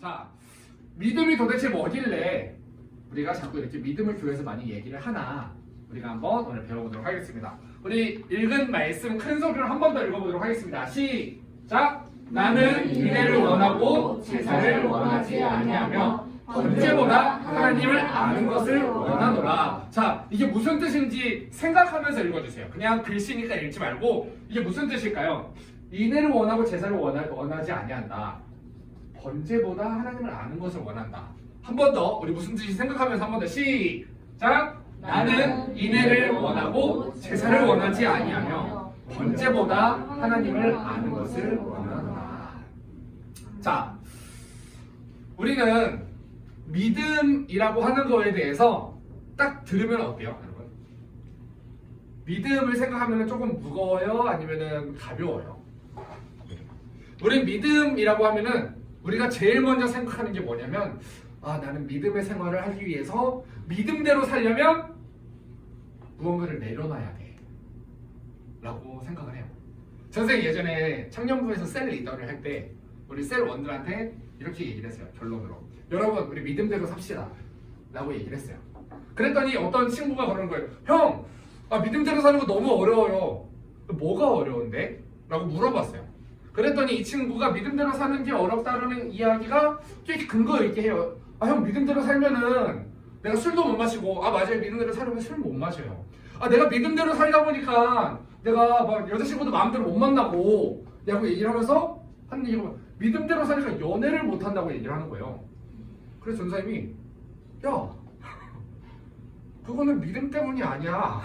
자, 믿음이 도대체 뭐길래 우리가 자꾸 이렇게 믿음을 교회에서 많이 얘기를 하나 우리가 한번 오늘 배워보도록 하겠습니다. 우리 읽은 말씀 큰 소리로 한 번 더 읽어보도록 하겠습니다. 시작! 나는 인애를 원하고 제사를 원하지 아니하며 번제보다 하나님을 아는 것을 원하노라. 자, 이게 무슨 뜻인지 생각하면서 읽어주세요. 그냥 글씨니까 읽지 말고 이게 무슨 뜻일까요? 인애를 원하고 제사를 원하지 아니한다. 번제보다 하나님을 아는 것을 원한다. 한 번 더 우리 무슨 뜻인지 생각하면서 한 번 더 시작! 나는 인애를 원하고 제사를 원하지 아니하며 번제보다 하나님을 아는 것을 원하노라. 자, 우리는 믿음이라고 하는 거에 대해서 딱 들으면 어때요, 여러분? 믿음을 생각하면 조금 무거워요? 아니면 가벼워요? 우린 믿음이라고 하면은 우리가 제일 먼저 생각하는 게 뭐냐면 나는 믿음의 생활을 하기 위해서 믿음대로 살려면 무언가를 내려놔야 돼 라고 생각을 해요. 선생님 예전에 청년부에서 셀 리더를 할 때 우리 셀 원들한테 이렇게 얘기를 했어요. 결론으로 여러분 우리 믿음대로 삽시다 라고 얘기를 했어요. 그랬더니 어떤 친구가 그러는 거예요. 형! 믿음대로 사는 거 너무 어려워요. 뭐가 어려운데? 라고 물어봤어요. 그랬더니 이 친구가 믿음대로 사는 게 어렵다는 이야기가 꽤 근거 있게 해요. 형 믿음대로 살면은 내가 술도 못 마시고 맞아요 믿음대로 살면 술 못 마셔요. 내가 믿음대로 살다 보니까 내가 막 여자친구도 마음대로 못 만나고 라고 얘기를 하면서 하는 얘기가 믿음대로 사니까 연애를 못 한다고 얘기를 하는 거예요. 그래서 전사님이 야 그거는 믿음 때문이 아니야.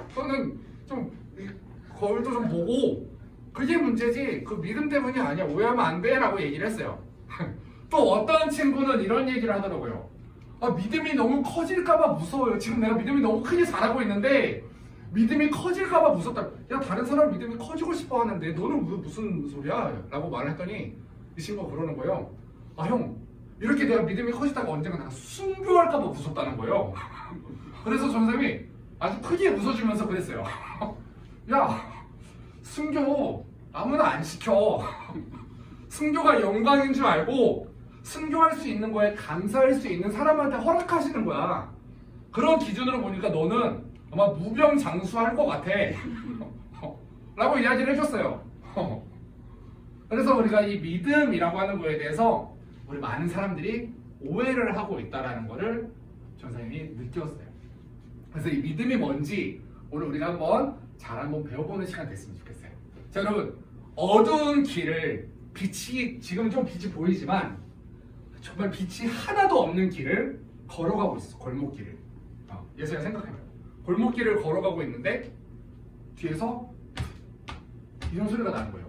그거는 좀 거울도 좀 보고 그게 문제지 그 믿음 때문이 아니야. 오해하면 안 돼 라고 얘기를 했어요. 또 어떤 친구는 이런 얘기를 하더라고요. 믿음이 너무 커질까봐 무서워요. 지금 내가 믿음이 너무 크게 자라고 있는데 믿음이 커질까봐 무섭다. 야 다른 사람 믿음이 커지고 싶어 하는데 너는 무슨 소리야? 라고 말을 했더니 이 친구가 그러는 거예요. 형 이렇게 내가 믿음이 커지다가 언젠가 내가 순교할까봐 무섭다는 거예요. 그래서 전사님이 아주 크게 웃어주면서 그랬어요. 야 순교 아무나 안 시켜. 순교가 영광인 줄 알고 순교할 수 있는 거에 감사할 수 있는 사람한테 허락하시는 거야. 그런 기준으로 보니까 너는 아마 무병장수할 것 같아 라고 이야기를 해줬어요. 그래서 우리가 이 믿음이라고 하는 거에 대해서 우리 많은 사람들이 오해를 하고 있다는 거를 전사님이 느꼈어요. 그래서 이 믿음이 뭔지 오늘 우리가 한번 배워보는 시간 됐으면 좋겠어요. 자 여러분, 어두운 길을 빛이 지금 좀 빛이 보이지만 정말 빛이 하나도 없는 길을 걸어가고 있어. 골목길을. 예전에 생각해봐요. 골목길을 걸어가고 있는데 뒤에서 이런 소리가 나는 거예요.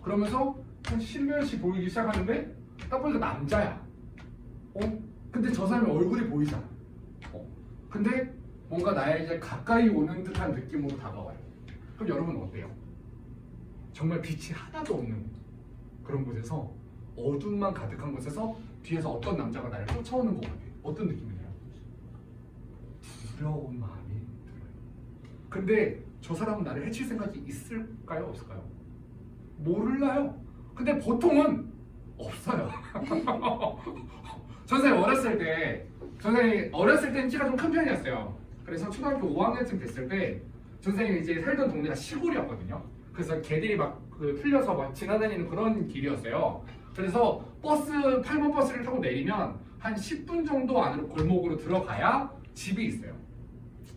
그러면서 한 실루엣이 보이기 시작하는데 딱 보니까 남자야. 근데 저 사람의 얼굴이 보이잖아. 근데 뭔가 나에게 가까이 오는 듯한 느낌으로 다가와요. 그럼 여러분 어때요? 정말 빛이 하나도 없는 그런 곳에서 어둠만 가득한 곳에서 뒤에서 어떤 남자가 나를 쫓아오는 것 같아요. 어떤 느낌이에요? 두려운 마음이 들어요. 근데 저 사람은 나를 해칠 생각이 있을까요? 없을까요? 몰라요. 근데 보통은 없어요. 선생님 어렸을 때는 키가 좀 큰 편이었어요. 그래서 초등학교 5학년쯤 됐을 때 선생님이 이제 살던 동네가 시골이었거든요. 그래서 개들이 막 풀려서 막 지나다니는 그런 길이었어요. 그래서 8번 버스를 타고 내리면 한 10분 정도 안으로 골목으로 들어가야 집이 있어요.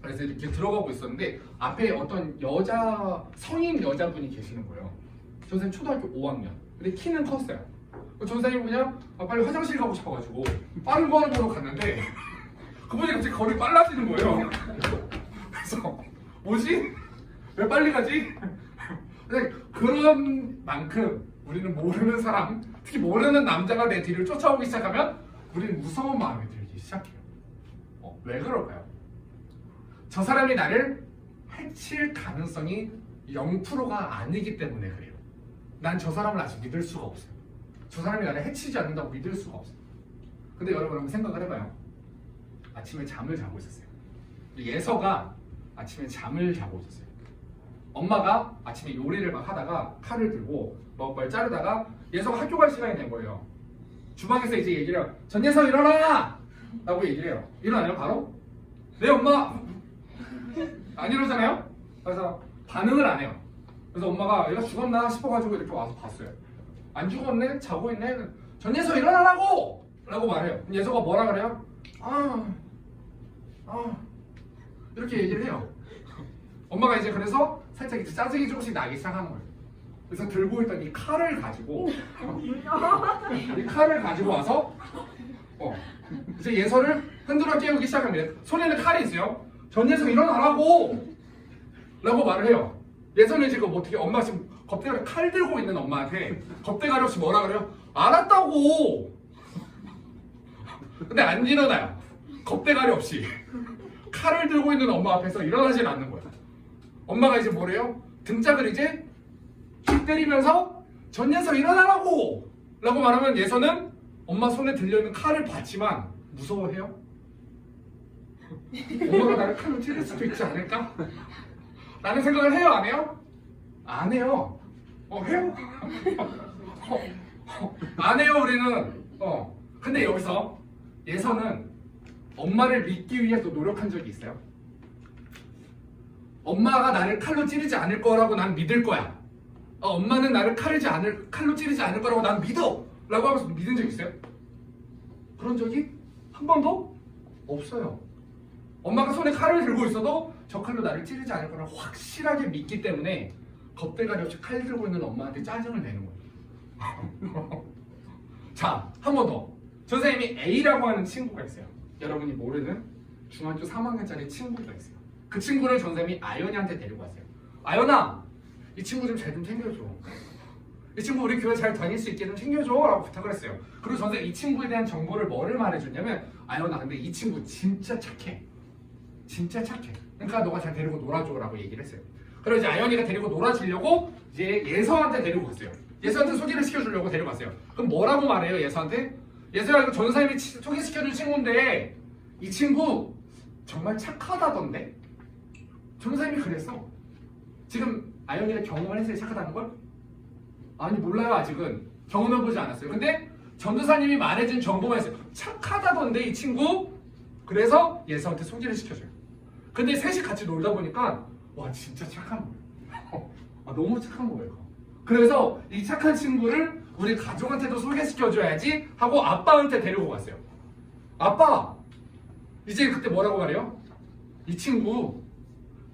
그래서 이렇게 들어가고 있었는데 앞에 어떤 성인 여자분이 계시는 거예요. 선생님 초등학교 5학년. 근데 키는 컸어요. 전사님 그냥 빨리 화장실 가고 싶어가지고 빠른 걸음으로 갔는데 그분이 갑자기 걸음이 빨라지는 거예요. 그래서 뭐지? 왜 빨리 가지? 근데 그런 만큼 우리는 모르는 사람, 특히 모르는 남자가 내 뒤를 쫓아오기 시작하면 우리는 무서운 마음이 들기 시작해요. 왜 그럴까요? 저 사람이 나를 해칠 가능성이 0%가 아니기 때문에 그래요. 난 저 사람을 아직 믿을 수가 없어요. 저 사람이 나를 해치지 않는다고 믿을 수가 없어요. 근데 여러분 한번 생각을 해봐요. 아침에 잠을 자고 있었어요. 예서가 아침에 잠을 자고 있었어요. 엄마가 아침에 요리를 막 하다가 칼을 들고 먹을 걸 자르다가 예서가 학교 갈 시간이 된 거예요. 주방에서 이제 얘기를 해요. 전예서 일어나! 라고 얘기를 해요. 일어나요 바로? 네 엄마! 안 이러잖아요? 그래서 반응을 안 해요. 그래서 엄마가 얘가 죽었나 싶어가지고 이렇게 와서 봤어요. 안 죽었네? 자고 있네? 전예서 일어나라고! 라고 말해요. 예서가 뭐라 그래요? 이렇게 얘기를 해요. 엄마가 이제 그래서 살짝 이제 짜증이 조금씩 나기 시작하는 거예요. 그래서 들고 있던 이 칼을 가지고 와서 이제 예서를 흔들어 깨우기 시작합니다. 손에는 칼이 있어요. 전예서 일어나라고! 라고 말을 해요. 예서는 지금 어떻게 엄마 지금 겁대가리 칼 들고 있는 엄마한테 겁대가리 없이 뭐라 그래요? 알았다고! 근데 안 일어나요. 겁대가리 없이 칼을 들고 있는 엄마 앞에서 일어나질 않는 거예요. 엄마가 이제 뭐래요? 등짝을 이제 툭 때리면서 전예서 일어나라고! 라고 말하면 예서는 엄마 손에 들려있는 칼을 봤지만 무서워해요? 엄마가 나를 칼로 찌를 수도 있지 않을까? 라는 생각을 해요? 안 해요? 안 해요. 해요? 안 해요 우리는. 근데 여기서 예서는 엄마를 믿기 위해 또 노력한 적이 있어요. 엄마가 나를 칼로 찌르지 않을 거라고 난 믿을 거야. 엄마는 나를 칼로 찌르지 않을 거라고 난 믿어! 라고 하면서 믿은 적 있어요? 그런 적이 한 번도 없어요. 엄마가 손에 칼을 들고 있어도 저 칼로 나를 찌르지 않을 거라고 확실하게 믿기 때문에 겁대가리 없이 칼 들고 있는 엄마한테 짜증을 내는 거예요. 자, 한 번 더. 선생님이 A라고 하는 친구가 있어요. 여러분이 모르는 중학교 3학년짜리 친구가 있어요. 그 친구를 선생님이 아연이한테 데리고 왔어요. 아연아! 이 친구 좀 잘 좀 챙겨줘. 이 친구 우리 교회 잘 다닐 수 있게 좀 챙겨줘 라고 부탁을 했어요. 그리고 선생님 이 친구에 대한 정보를 뭐를 말해줬냐면 아연아 근데 이 친구 진짜 착해. 진짜 착해. 그러니까 너가 잘 데리고 놀아줘 라고 얘기를 했어요. 그리고 이제 아연이가 데리고 놀아주려고 이제 예서한테 데리고 갔어요. 예서한테 소개를 시켜주려고 데리고 갔어요. 그럼 뭐라고 말해요 예서한테? 예서야 이거 전사님이 소개시켜준 친구인데 이 친구 정말 착하다던데? 전사님이 그랬어. 지금 아연이가 경험을 했어요 착하다는 걸? 아니 몰라요 아직은. 경험해보지 않았어요. 근데 전도사님이 말해준 정보만 있어요. 착하다던데 이 친구? 그래서 예서한테 소개를 시켜줘요. 근데 셋이 같이 놀다 보니까 와 진짜 착한 거예요. 너무 착한 거예요. 그래서 이 착한 친구를 우리 가족한테도 소개시켜줘야지 하고 아빠한테 데리고 갔어요. 아빠! 이제 그때 뭐라고 말해요? 이 친구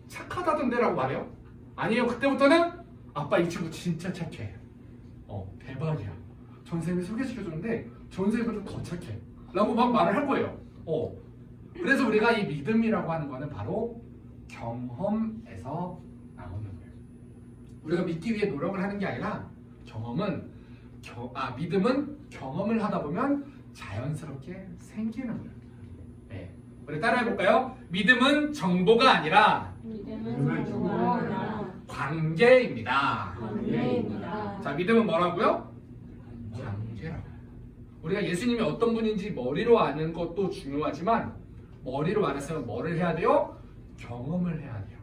착하다던데 라고 말해요? 아니에요. 그때부터는 아빠 이 친구 진짜 착해. 대박이야. 전생이 소개시켜주는데 전생보다 더 착해. 라고 막 말을 할 거예요. 그래서 우리가 이 믿음이라고 하는 거는 바로 경험에서 나오는 거예요. 우리가 믿기 위해 노력을 하는 게 아니라 믿음은 경험을 하다 보면 자연스럽게 생기는 거예요. 네. 우리 따라해볼까요? 믿음은 정보가 아니라 관계입니다. 자, 믿음은 뭐라고요? 관계라고. 우리가 예수님이 어떤 분인지 머리로 아는 것도 중요하지만 머리로 알았으면 뭐를 해야 돼요? 경험을 해야 돼요.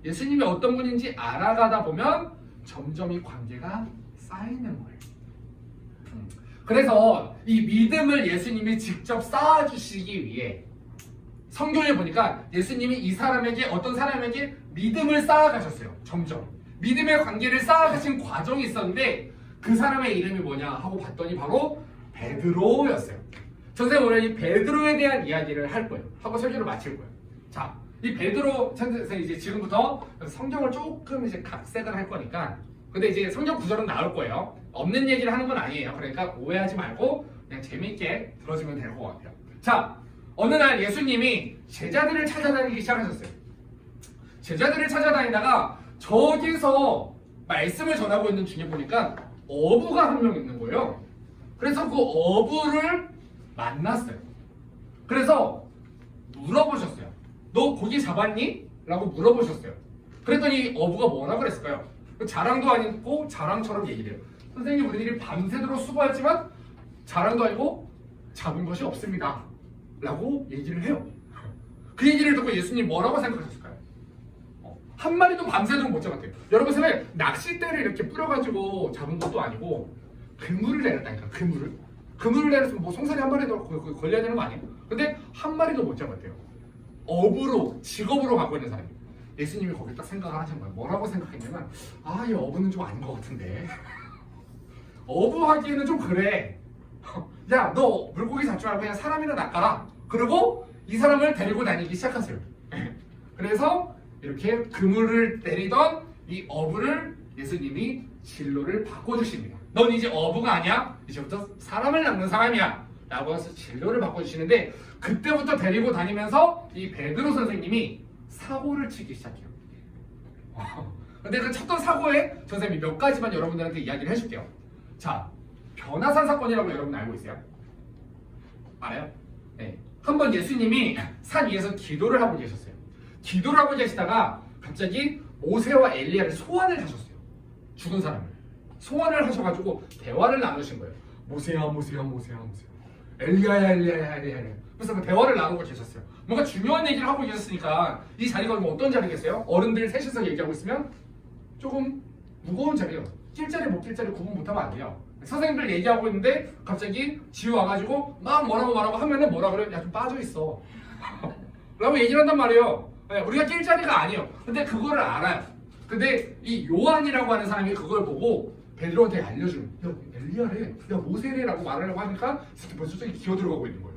예수님이 어떤 분인지 알아가다 보면 점점 이 관계가 쌓이는 거예요. 그래서 이 믿음을 예수님이 직접 쌓아주시기 위해 성경에 보니까 예수님이 이 사람에게 어떤 사람에게 믿음을 쌓아가셨어요. 점점 믿음의 관계를 쌓아가신 과정이 있었는데 그 사람의 이름이 뭐냐 하고 봤더니 바로 베드로였어요. 선생님 오늘 이 베드로에 대한 이야기를 할 거예요. 하고 설교를 마칠 거예요. 자, 이 베드로 선생님 이제 지금부터 성경을 조금 이제 각색을 할 거니까 근데 이제 성경 구절은 나올 거예요. 없는 얘기를 하는 건 아니에요. 그러니까 오해하지 말고 그냥 재미있게 들어주면 될 것 같아요. 자, 어느 날 예수님이 제자들을 찾아다니기 시작하셨어요. 제자들을 찾아다니다가 저기서 말씀을 전하고 있는 중에 보니까 어부가 한 명 있는 거예요. 그래서 그 어부를 만났어요. 그래서 물어보셨어요. 너 고기 잡았니? 라고 물어보셨어요. 그랬더니 어부가 뭐라 그랬을까요? 자랑도 아니고 자랑처럼 얘기를 해요. 선생님 우리들이 밤새도록 수고했지만 자랑도 아니고 잡은 것이 없습니다. 라고 얘기를 해요. 그 얘기를 듣고 예수님 뭐라고 생각하셨을까요? 한 마리도 밤새도록 못 잡았대요. 여러분 생각에 낚싯대를 이렇게 뿌려가지고 잡은 것도 아니고 그물을 내렸다니까. 그물을 내렸으면 뭐 송사리 한 마리도 걸려야 되는 거 아니에요? 근데 한 마리도 못 잡았대요. 어부로, 직업으로 갖고 있는 사람이. 예수님이 거기 딱 생각을 하신 거예요. 뭐라고 생각했냐면, 아, 이 어부는 좀 아닌 것 같은데. 어부하기에는 좀 그래. 야, 너 물고기 잡지 말고 그냥 사람이나 낚아라. 그리고 이 사람을 데리고 다니기 시작하세요. 그래서 이렇게 그물을 내리던 이 어부를 예수님이 진로를 바꿔주십니다. 넌 이제 어부가 아니야. 이제부터 사람을 낚는 사람이야. 라고 해서 진로를 바꿔주시는데, 그때부터 데리고 다니면서 이 베드로 선생님이 사고를 치기 시작해요. 근데 그 쳤던 사고에 선생님이 몇 가지만 여러분들한테 이야기를 해줄게요. 자, 변화산 사건이라고 여러분 알고 있어요? 알아요? 네. 한번 예수님이 산 위에서 기도를 하고 계셨어요. 기도를 하고 계시다가 갑자기 모세와 엘리야를 소환을 하셨어요. 죽은 사람을 소환을 하셔가지고 대화를 나누신 거예요. 모세야, 엘리야야. 그래서 그 대화를 나누고 계셨어요. 뭔가 중요한 얘기를 하고 계셨으니까 이 자리가 어떤 자리겠어요? 어른들 셋이서 얘기하고 있으면 조금 무거운 자리예요. 낄 자리 못 낄 자리 구분 못하면 안 돼요. 선생님들 얘기하고 있는데 갑자기 지우 와가지고 막 뭐라고 하면은 뭐라 그래요? 야, 좀 빠져있어 라고 얘기를 한단 말이에요. 네, 우리가 낄 자리가 아니에요. 근데 그거를 알아요. 근데 이 요한이라고 하는 사람이 그걸 보고 베드로한테 알려주는, 야, 엘리야래, 야, 모세래라고 말하려고 하니까 벌써 저기 기어 들어가고 있는 거예요.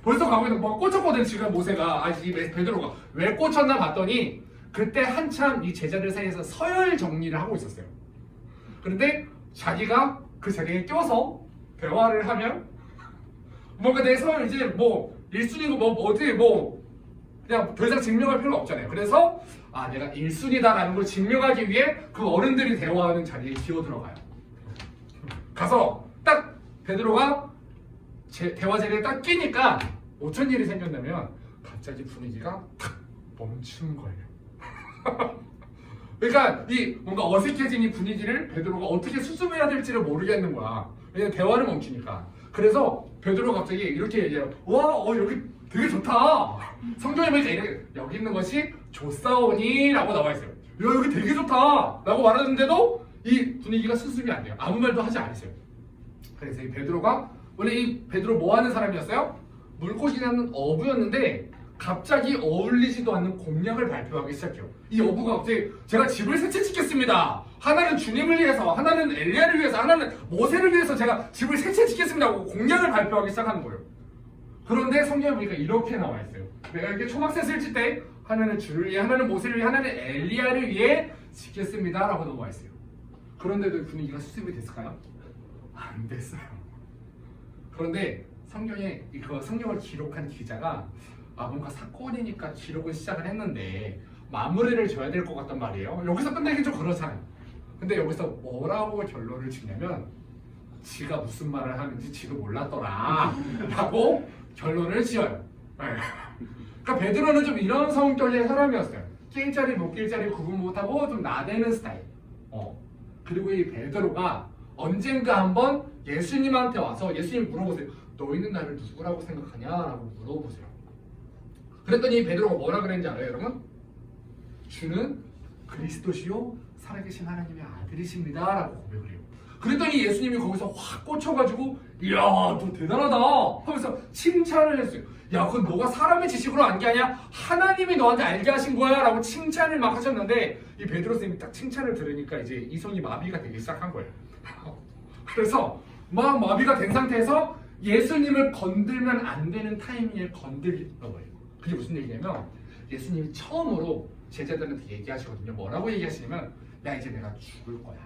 벌써 가고 있는, 뭐 꽂혔거든 지금 모세가. 이 베드로가 왜 꽂혔나 봤더니 그때 한참 이 제자들 사이에서 서열 정리를 하고 있었어요. 그런데 자기가 그 자리에 껴서 대화를 하면 뭔가 내 서열 이제 뭐 1순위고 뭐 어디 뭐 그냥 더 이상 증명할 필요가 없잖아요. 그래서 내가 1순위다라는 걸 증명하기 위해 그 어른들이 대화하는 자리에 기어 들어가요. 가서 딱 베드로가 대화 자리에 딱 끼니까 어쩐 일이 생겼냐면 갑자기 분위기가 탁 멈춘 거예요. 그러니까 이 뭔가 어색해진 이 분위기를 베드로가 어떻게 수습해야 될지를 모르겠는 거야. 왜냐면 대화를 멈추니까. 그래서 베드로가 갑자기 이렇게 얘기해요. 와, 여기 되게 좋다. 성경에 보니까 이렇게, 여기 있는 것이 좋사오니 라고 나와 있어요. 야, 여기 되게 좋다 라고 말하는데도 이 분위기가 수습이 안 돼요. 아무 말도 하지 않으세요. 그래서 이 베드로가, 원래 이 베드로 뭐 하는 사람이었어요? 물고기라는 어부였는데 갑자기 어울리지도 않는 공약을 발표하기 시작해요. 이 어부가 갑자기 제가 집을 세 채 짓겠습니다. 하나는 주님을 위해서, 하나는 엘리야를 위해서, 하나는 모세를 위해서 제가 집을 세 채 짓겠습니다 하고 공약을 발표하기 시작하는 거예요. 그런데 성경에 보니까 이렇게 나와 있어요. 내가 이렇게 초막셋을 칠 때 하나는 주를 위해, 하나는 모세를 위해, 하나는 엘리야를 위해 짓겠습니다 라고 나와 있어요. 그런데도 분위기가 수습이 됐을까요? 안 됐어요. 그런데 성경에 그 성경을 기록한 기자가 뭔가 사건이니까 기록을 시작을 했는데 마무리를 줘야 될 것 같단 말이에요. 여기서 끝내기 좀 그렇잖아요. 근데 여기서 뭐라고 결론을 짓냐면 지가 무슨 말을 하는지 지도 몰랐더라 라고 결론을 지어요. 그러니까 베드로는 좀 이런 성격의 사람이었어요. 낄 자리 못 낄 자리 구분 못하고 좀 나대는 스타일. 그리고 이 베드로가 언젠가 한번 예수님한테 와서 예수님 물어보세요. 너희는 나를 누구라고 생각하냐? 라고 물어보세요. 그랬더니 베드로가 뭐라 그랬는지 알아요, 여러분? 주는 그리스도시요 살아계신 하나님의 아들이십니다 라고 고백을 해요. 그랬더니 예수님이 거기서 확 꽂혀가지고 이야 너 대단하다 하면서 칭찬을 했어요. 야 그건 너가 사람의 지식으로 안 게 아니야 하나님이 너한테 알게 하신 거야 라고 칭찬을 막 하셨는데 이 베드로 선생님이 딱 칭찬을 들으니까 이제 이성이 마비가 되기 시작한 거예요. 그래서 막 마비가 된 상태에서 예수님을 건들면 안 되는 타이밍에 건들던 거예요. 그게 무슨 얘기냐면 예수님이 처음으로 제자들한테 얘기하시거든요. 뭐라고 얘기하시냐면 야 이제 내가 죽을 거야.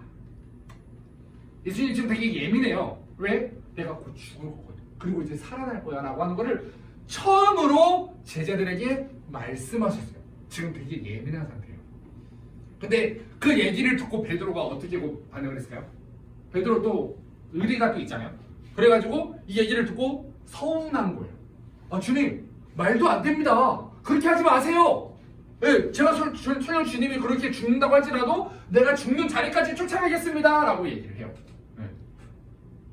예수님 지금 되게 예민해요. 왜? 내가 곧 죽을 거거든. 그리고 이제 살아날 거야 라고 하는 거를 처음으로 제자들에게 말씀하셨어요. 지금 되게 예민한 상태예요. 근데 그 얘기를 듣고 베드로가 어떻게 반응을 했을까요? 베드로 또 의리가 또 있잖아요. 그래가지고 이 얘기를 듣고 서운한 거예요. 주님 말도 안 됩니다. 그렇게 하지 마세요. 네, 제가 설령 주님이 그렇게 죽는다고 할지라도 내가 죽는 자리까지 쫓아가겠습니다 라고 얘기를 해요. 네.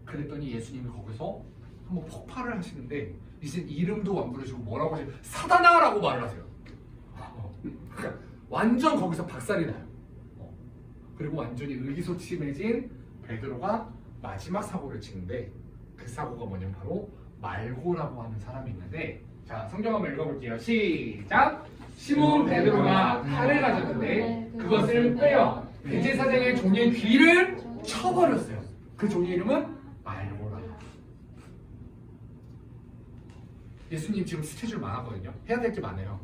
그랬더니 예수님이 거기서 한번 폭발을 하시는데 이제 이름도 안 부르시고 뭐라고 하세요? 사단아 라고 말을 하세요. 그러니까 완전 거기서 박살이 나요. 그리고 완전히 의기소침해진 베드로가 마지막 사고를 치는데 그 사고가 뭐냐면 바로 말고라고 하는 사람이 있는데, 자, 성경 한번 읽어볼게요. 시작! 시몬 베드로가 칼을 가졌는데 그것을 빼어 대제사장의 종의 귀를 쳐버렸어요. 그 종의 이름은 말고라. 예수님 지금 스케줄 많았거든요. 해야 될 게 많아요.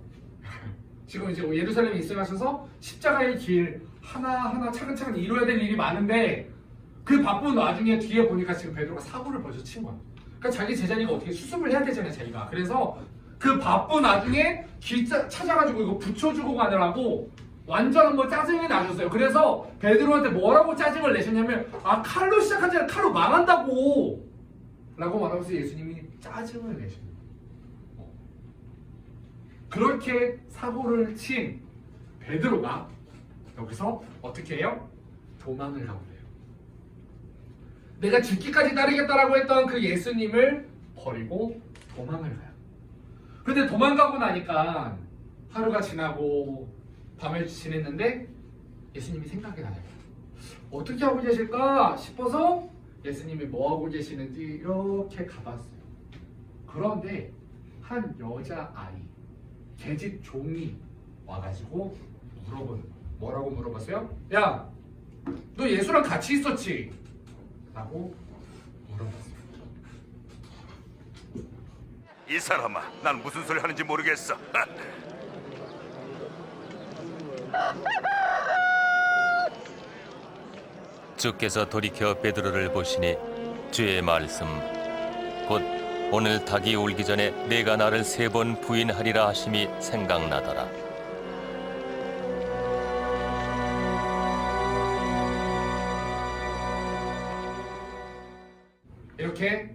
지금 이제 예루살렘에 입성하셔서 십자가의 길 하나하나 차근차근 이루어야 될 일이 많은데, 그 바쁜 와중에 뒤에 보니까 지금 베드로가 사고를 벌써 친 거야. 그러니까 자기 제자니까 어떻게 수습을 해야 되잖아요, 자기가. 그래서 그 바쁜 와중에 길 찾아가지고 이거 붙여주고 가느라고 완전 한번 짜증이 나셨어요. 그래서 베드로한테 뭐라고 짜증을 내셨냐면, 아, 칼로 시작하지 않아 칼로 망한다고 라고 말하면서 예수님이 짜증을 내십니다. 그렇게 사고를 친 베드로가 여기서 어떻게 해요? 도망을 가고 그래요. 내가 죽기까지 따르겠다라고 했던 그 예수님을 버리고 도망을 가요. 근데 도망가고 나니까 하루가 지나고 밤을 지냈는데 예수님이 생각이 나요. 어떻게 하고 계실까 싶어서 예수님이 뭐 하고 계시는지 이렇게 가봤어요. 그런데 한 여자아이, 계집 종이 와가지고 뭐라고 물어봤어요? 야, 너 예수랑 같이 있었지? 라고 물어봤어요. 이 사람아, 난 무슨 소리 하는지 모르겠어. 주께서 돌이켜 베드로를 보시니 주의 말씀 곧 오늘 닭이 울기 전에 내가 나를 3번 부인하리라 하심이 생각나더라. 이렇게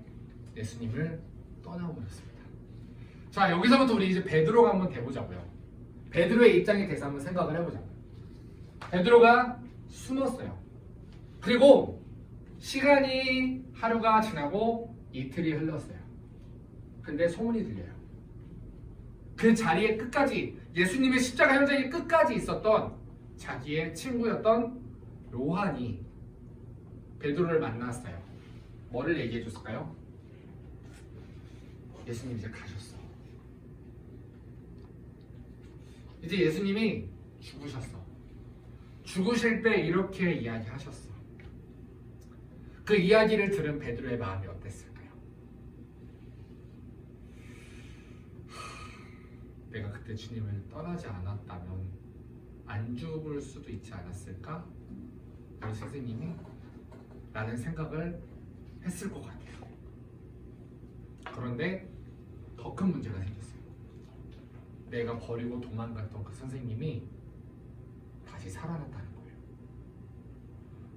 예수님을 떠나버렸습니다. 자, 여기서부터 우리 이제 베드로가 한번 대보자고요. 베드로의 입장에 대해서 한번 생각을 해보자고요. 베드로가 숨었어요. 그리고 시간이 하루가 지나고 이틀이 흘렀어요. 근데 소문이 들려요. 그 자리에 끝까지, 예수님의 십자가 현장에 끝까지 있었던 자기의 친구였던 요한이 베드로를 만났어요. 뭐를 얘기해 줬을까요? 예수님 이제 가셨어. 이제 예수님이 죽으셨어. 죽으실 때 이렇게 이야기하셨어. 그 이야기를 들은 베드로의 마음이 어땠을까요? 내가 그때 주님을 떠나지 않았다면 안 죽을 수도 있지 않았을까? 우리 선생님이 라는 생각을 했을 것 같아요. 그런데 더 큰 문제가 생겼어요. 내가 버리고 도망갔던 그 선생님이 다시 살아났다는 거예요.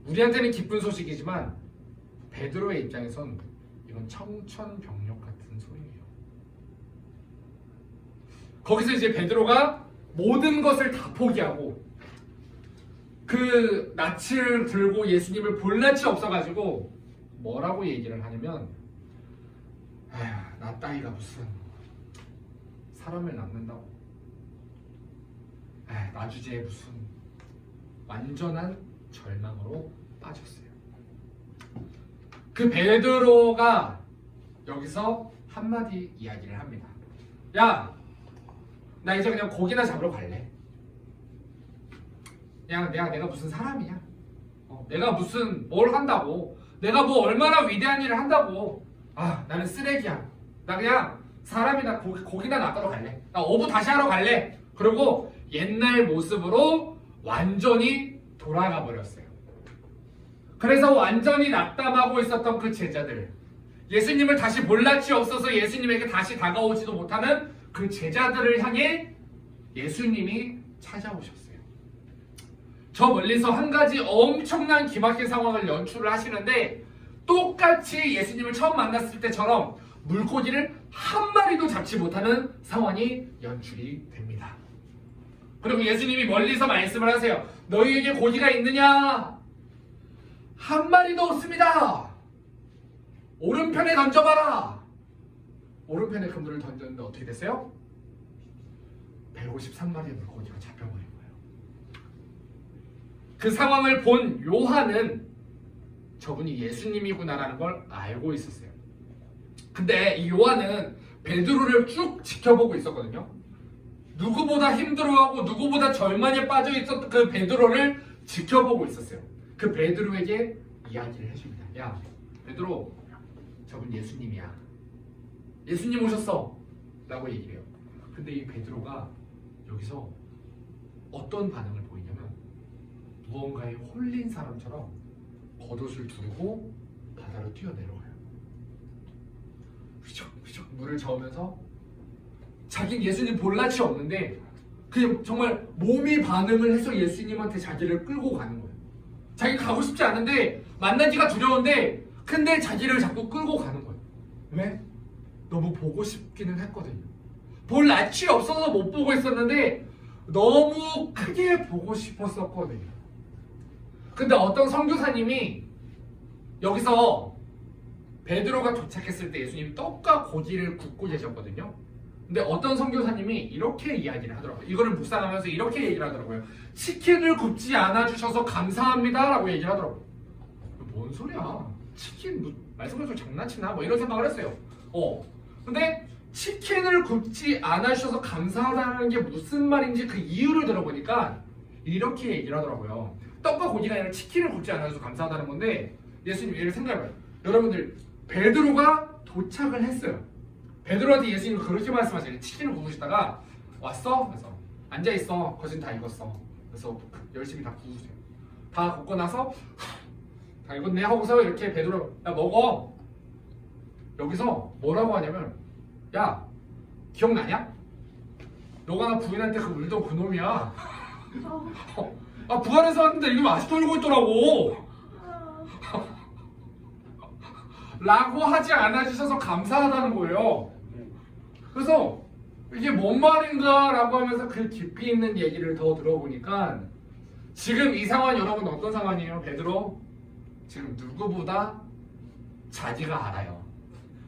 우리한테는 기쁜 소식이지만 베드로의 입장에선 이건 청천벽력 같은 소리예요. 거기서 이제 베드로가 모든 것을 다 포기하고 그 낯을 들고 예수님을 볼 낯이 없어가지고 뭐라고 얘기를 하냐면, 아휴, 나 따위가 무슨 사람을 낳는다고, 나 주제에 무슨, 완전한 절망으로 빠졌어요. 그 베드로가 여기서 한마디 이야기를 합니다. 야, 나 이제 그냥 고기나 잡으러 갈래. 내가 무슨 사람이냐? 내가 무슨 뭘 한다고? 내가 뭐 얼마나 위대한 일을 한다고? 아, 나는 쓰레기야. 나 그냥 사람이나 고기나 낚으러 갈래. 나 어부 다시 하러 갈래. 그리고 옛날 모습으로 완전히 돌아가 버렸어요. 그래서 완전히 낙담하고 있었던 그 제자들, 예수님을 다시 볼 낯이 없어서 예수님에게 다시 다가오지도 못하는 그 제자들을 향해 예수님이 찾아오셨어요. 저 멀리서 한 가지 엄청난 기막힌 상황을 연출을 하시는데, 똑같이 예수님을 처음 만났을 때처럼 물고기를 한 마리도 잡지 못하는 상황이 연출이 됩니다. 그리고 예수님이 멀리서 말씀을 하세요. 너희에게 고기가 있느냐? 한 마리도 없습니다. 오른편에 던져봐라. 오른편에 그물을 던졌는데 어떻게 됐어요? 153마리의 물고기가 잡혀버린 거예요. 그 상황을 본 요한은 저분이 예수님이구나라는 걸 알고 있었어요. 근데 이 요한은 베드로를 쭉 지켜보고 있었거든요. 누구보다 힘들어하고 누구보다 절망에 빠져 있었던 그 베드로를 지켜보고 있었어요. 그 베드로에게 이야기를 해줍니다. 야, 베드로, 저분 예수님이야. 예수님 오셨어. 라고 얘기를 해요. 근데 이 베드로가 여기서 어떤 반응을 보이냐면 무언가에 홀린 사람처럼 겉옷을 두르고 바다로 뛰어내려가요. 휘적휘적 물을 저으면서 자기는 예수님 볼 낯이 없는데 그냥 정말 몸이 반응을 해서 예수님한테 자기를 끌고 가는 거예요. 자기가 가고 싶지 않은데 만나기가 두려운데 근데 자기를 자꾸 끌고 가는 거예요. 왜? 너무 보고 싶기는 했거든요. 볼 낯이 없어서 못 보고 있었는데 너무 크게 보고 싶었었거든요. 근데 어떤 선교사님이 여기서 베드로가 도착했을 때 예수님이 떡과 고기를 굽고 계셨거든요. 근데 어떤 선교사님이 이렇게 이야기를 하더라고요. 이거를 묵상하면서 이렇게 얘기를 하더라고요. 치킨을 굽지 않아 주셔서 감사합니다 라고 얘기를 하더라고요. 뭔 소리야? 치킨 말씀을 좀 장난치나? 뭐 이런 생각을 했어요. 근데 치킨을 굽지 않아 주셔서 감사하다는 게 무슨 말인지 그 이유를 들어보니까 이렇게 얘기를 하더라고요. 떡과 고기가 아니라 치킨을 굽지 않아 주셔서 감사하다는 건데 예수님 얘를 생각해봐요. 여러분들 베드로가 도착을 했어요. 베드로한테 예수님이 그렇게 말씀하시죠. 치킨을 구우시다가 왔어? 그래서 앉아있어. 거진 다 익었어. 그래서 열심히 다 구우세요. 다 굽고 나서 다 익었네 하고서 이렇게 베드로 야 먹어. 여기서 뭐라고 하냐면 야 기억나냐? 너가 나 부인한테 그 울던 그 놈이야. 부활해서 왔는데 이거 아직도 울고 있더라고. 라고 하지 않아주셔서 감사하다는 거예요. 그래서 이게 뭔 말인가 라고 하면서 그 깊이 있는 얘기를 더 들어보니까 지금 이 상황 여러분 어떤 상황이에요? 베드로 지금 누구보다 자기가 알아요.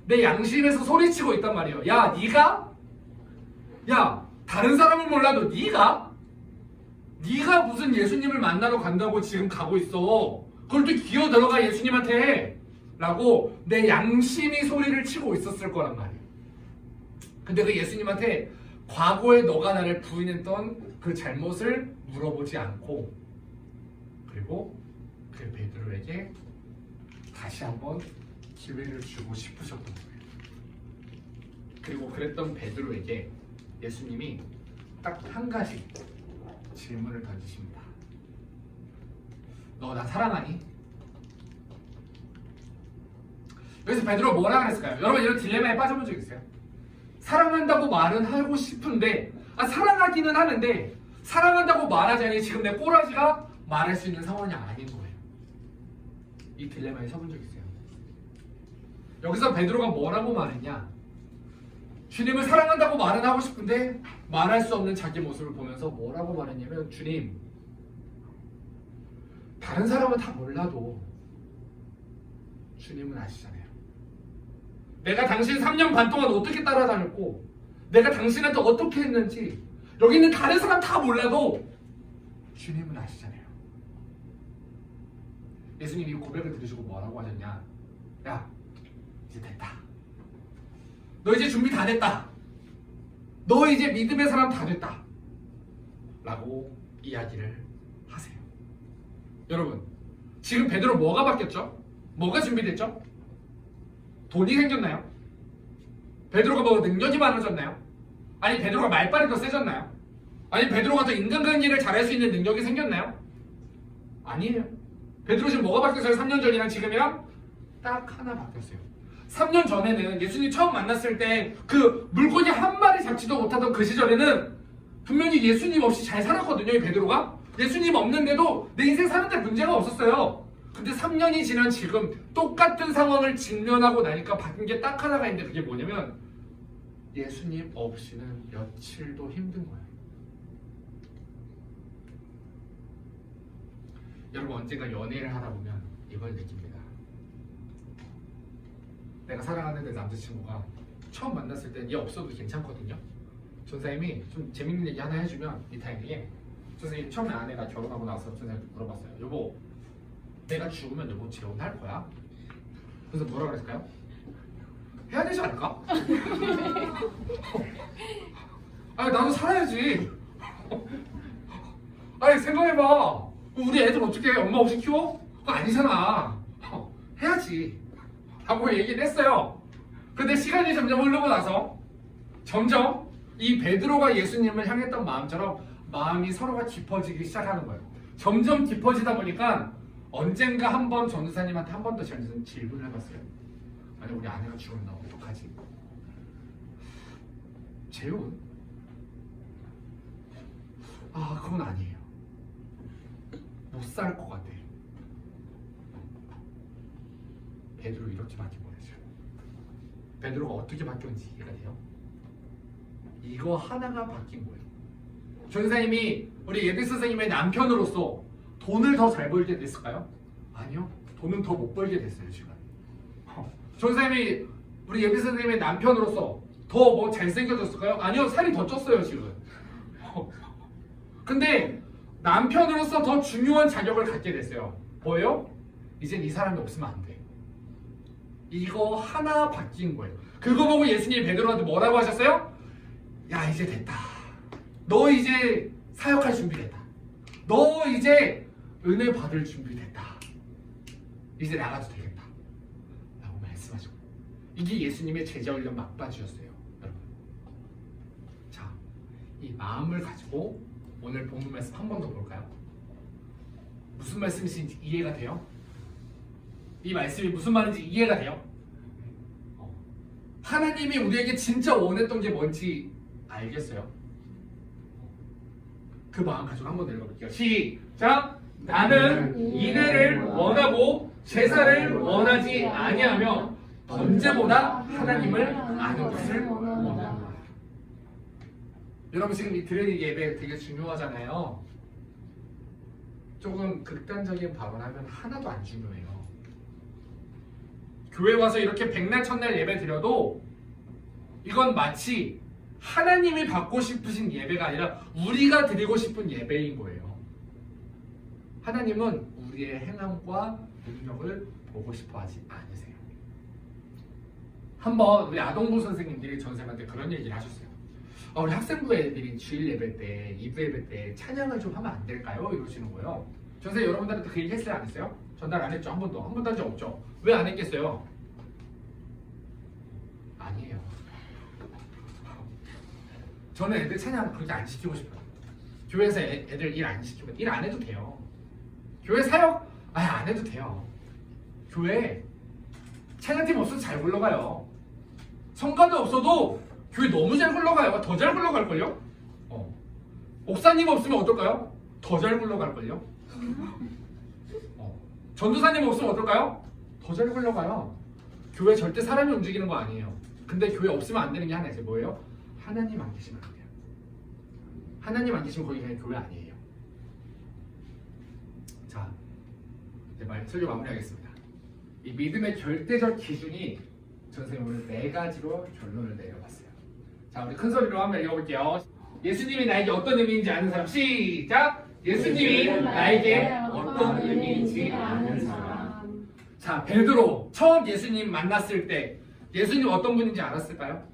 내 양심에서 소리치고 있단 말이에요. 야 네가? 야 다른 사람은 몰라도 네가 무슨 예수님을 만나러 간다고 지금 가고 있어. 그걸 또 기어 들어가 예수님한테 라고 내 양심이 소리를 치고 있었을 거란 말이에요. 근데 그 예수님한테 과거에 너가 나를 부인했던 그 잘못을 물어보지 않고 그리고 그 베드로에게 다시 한번 기회를 주고 싶으셨던 거예요. 그리고 그랬던 베드로에게 예수님이 딱 한 가지 질문을 던지십니다. 너 나 사랑하니? 여기서 베드로 뭐라 그랬을까요? 여러분 이런 딜레마에 빠져본 적 있어요? 사랑한다고 말은 하고 싶은데 사랑하기는 하는데 사랑한다고 말하자니 지금 내 꼬라지가 말할 수 있는 상황이 아닌 거예요. 이 딜레마에 서본 적 있어요? 여기서 베드로가 뭐라고 말했냐? 주님을 사랑한다고 말은 하고 싶은데 말할 수 없는 자기 모습을 보면서 뭐라고 말했냐면 주님 다른 사람은 다 몰라도 주님은 아시잖아요. 내가 당신 3년 반 동안 어떻게 따라다녔고 내가 당신한테 어떻게 했는지 여기 있는 다른 사람 다 몰라도 주님은 아시잖아요. 예수님이 이 고백을 들으시고 뭐라고 하셨냐? 야 이제 됐다. 너 이제 준비 다 됐다. 너 이제 믿음의 사람 다 됐다. 라고 이야기를 하세요. 여러분 지금 베드로 뭐가 바뀌었죠? 뭐가 준비됐죠? 돈이 생겼나요? 베드로가 뭐 능력이 많아졌나요? 아니 베드로가 말빨이 더 세졌나요? 아니 베드로가 더 인간관계를 잘할 수 있는 능력이 생겼나요? 아니에요. 베드로 지금 뭐가 바뀌었어요? 3년 전이랑 지금이랑 딱 하나 바뀌었어요. 3년 전에는 예수님 처음 만났을 때 그 물고기 한 마리 잡지도 못하던 그 시절에는 분명히 예수님 없이 잘 살았거든요. 이 베드로가 예수님 없는데도 내 인생 사는데 문제가 없었어요. 근데 3년이 지난 지금 똑같은 상황을 직면하고 나니까 바뀐 게 딱 하나가 있는데 그게 뭐냐면 예수님 없이는 며칠도 힘든 거예요. 여러분 언젠가 연애를 하다 보면 이걸 느낍니다. 내가 사랑하는 내 남자친구가 처음 만났을 땐 얘 없어도 괜찮거든요. 전사님이 좀 재밌는 얘기 하나 해주면 이 타이밍에 전사님 처음에 아내가 결혼하고 나서 전사님한테 물어봤어요. 여보 내가 죽으면 너 재혼할 거야? 그래서 뭐라 그랬을까요? 해야 되지 않을까? 아니 나도 살아야지. 아니 생각해봐. 우리 애들 어떻게 엄마 없이 키워? 그거 아니잖아. 해야지 하고 얘기를 했어요. 근데 시간이 점점 흐르고 나서 점점 이 베드로가 예수님을 향했던 마음처럼 마음이 서로가 깊어지기 시작하는 거예요. 점점 깊어지다 보니까 언젠가 한 번 전도사님한테 한 번 더 질문을 해봤어요. 아니 우리 아내가 죽었나 어떡하지? 재혼? 아 그건 아니에요. 못 살 것 같아. 베드로 이렇게 바뀐 거였어요. 베드로가 어떻게 바뀌었는지 이해가 돼요? 이거 하나가 바뀐 거예요. 전사님이 우리 예비 선생님의 남편으로서 돈을 더 잘 벌게 됐을까요? 아니요. 돈은 더 못 벌게 됐어요 지금. 전사님이 우리 예비 선생님의 남편으로서 더 뭐 잘생겨졌을까요? 아니요. 살이 더 쪘어요 지금. 근데 남편으로서 더 중요한 자격을 갖게 됐어요. 뭐예요? 이젠 이 사람이 없으면 안 돼. 이거 하나 바뀐 거예요. 그거 보고 예수님이 베드로한테 뭐라고 하셨어요? 야 이제 됐다. 너 이제 사역할 준비 됐다. 너 이제 은혜 받을 준비 됐다. 이제 나가도 되겠다 라고 말씀하셨고, 이게 예수님의 제자 훈련 막바지였어요. 여러분, 자, 이 마음을 가지고 오늘 본문 말씀 한 번 더 볼까요? 무슨 말씀이신지 이해가 돼요? 이 말씀이 무슨 말인지 이해가 돼요? 하나님이 우리에게 진짜 원했던 게 뭔지 알겠어요? 그 마음 가지고 한 번 읽어볼게요. 시작! 나는 인애를 원하고 제사를 원하지 아니하며 언제보다 하나님을 아는 것을 원한다. 여러분 지금 이 드리는 예배 되게 중요하잖아요. 조금 극단적인 발언하면 하나도 안 중요해요. 교회 와서 이렇게 백날 첫날 예배 드려도 이건 마치 하나님이 받고 싶으신 예배가 아니라 우리가 드리고 싶은 예배인 거예요. 하나님은 우리의 행함과 능력을 보고 싶어 하지 않으세요. 한번 우리 아동부 선생님들이 전생한테 그런 얘기를 하셨어요. 우리 학생부 애들이 주일 예배 때, 2부 예배 때 찬양을 좀 하면 안 될까요? 이러시는 거예요. 전생 여러분들한테 그 얘기 했어요? 안 했어요? 전달 안 했죠? 한 번도 한 적 없죠? 왜 안 했겠어요? 아니에요. 저는 애들 찬양 그렇게 안 시키고 싶어요. 교회에서 애들 일 안 시키고, 일 안 해도 돼요. 교회 사역 안 해도 돼요. 교회 찬양팀 없어도 잘 굴러가요. 성가도 없어도 교회 너무 잘 굴러가요. 더 잘 굴러갈걸요? 목사님 없으면 어떨까요? 더 잘 굴러갈걸요? 전도사님 없으면 어떨까요? 더 잘 굴러가요. 교회 절대 사람이 움직이는 거 아니에요. 근데 교회 없으면 안 되는 게 하나 있어요. 뭐예요? 하나님 안 계시면 안 돼요. 하나님 안 계시면 거기 그냥 교회 아니에요. 자, 이제 설교 마무리하겠습니다. 이 믿음의 절대적 기준이 선생님 오늘 4가지로 결론을 내려봤어요. 자, 우리 큰 소리로 한번 읽어볼게요. 예수님이 나에게 어떤 의미인지 아는 사람. 시작! 예수님이 나에게 어떤 의미인지 아는 사람. 자, 베드로 처음 예수님 만났을 때 예수님 어떤 분인지 알았을까요?